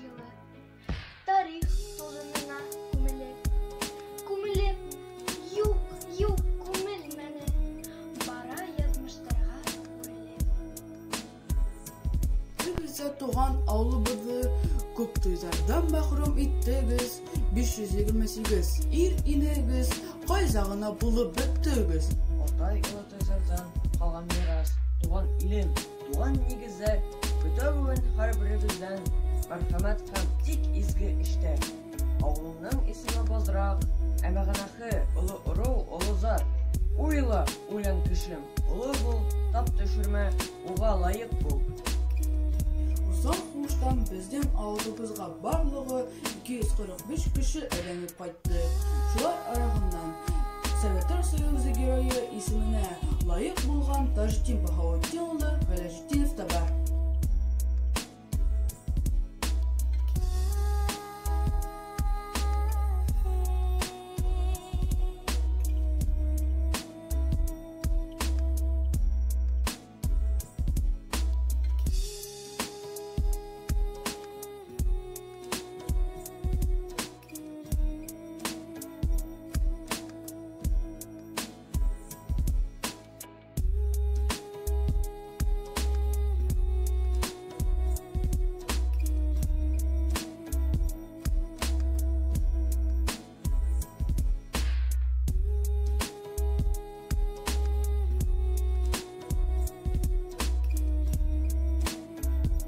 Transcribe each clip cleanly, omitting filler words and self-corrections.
yılı. Tarih tozununa күмелеп, юк күмелмәне, бара язмыштарға үрелеп. Bizə doğan avlımızı көп туйлардан мәхрүм иттегез. 528 ир инегез, кайзагына булып беттегез. Ата-ана тойсардан калган мирас, туган илем, туган нигезләр, көтөбүгүн һәр беребездән мәрхәмәт һәм тик изге эштә. Авылның исеме базрак, әмәгънәһе олы ору, олы зар. Уйла, уйлан кешем, олы бул, тап төшермә, уга лайык бул. Узан хуштан безнең авылыбызга барлыгы 245 кеше әйләнеп кайтты. Шулар арасыннан Советтар Союзы герое исеменә лайык булган Тажетдин Баһаветдин улы Галәҗетдинов та бар.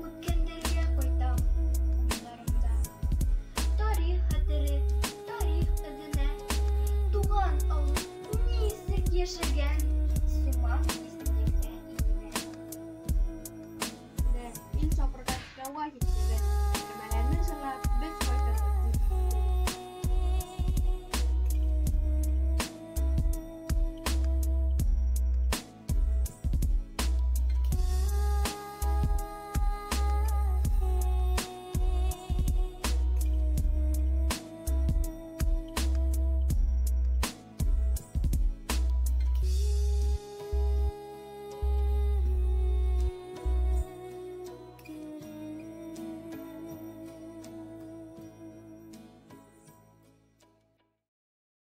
Үткәндәргә кайтам уйларымда. Тарих хәтере, тарих эзенә. Туган авыл нисек яшәгән.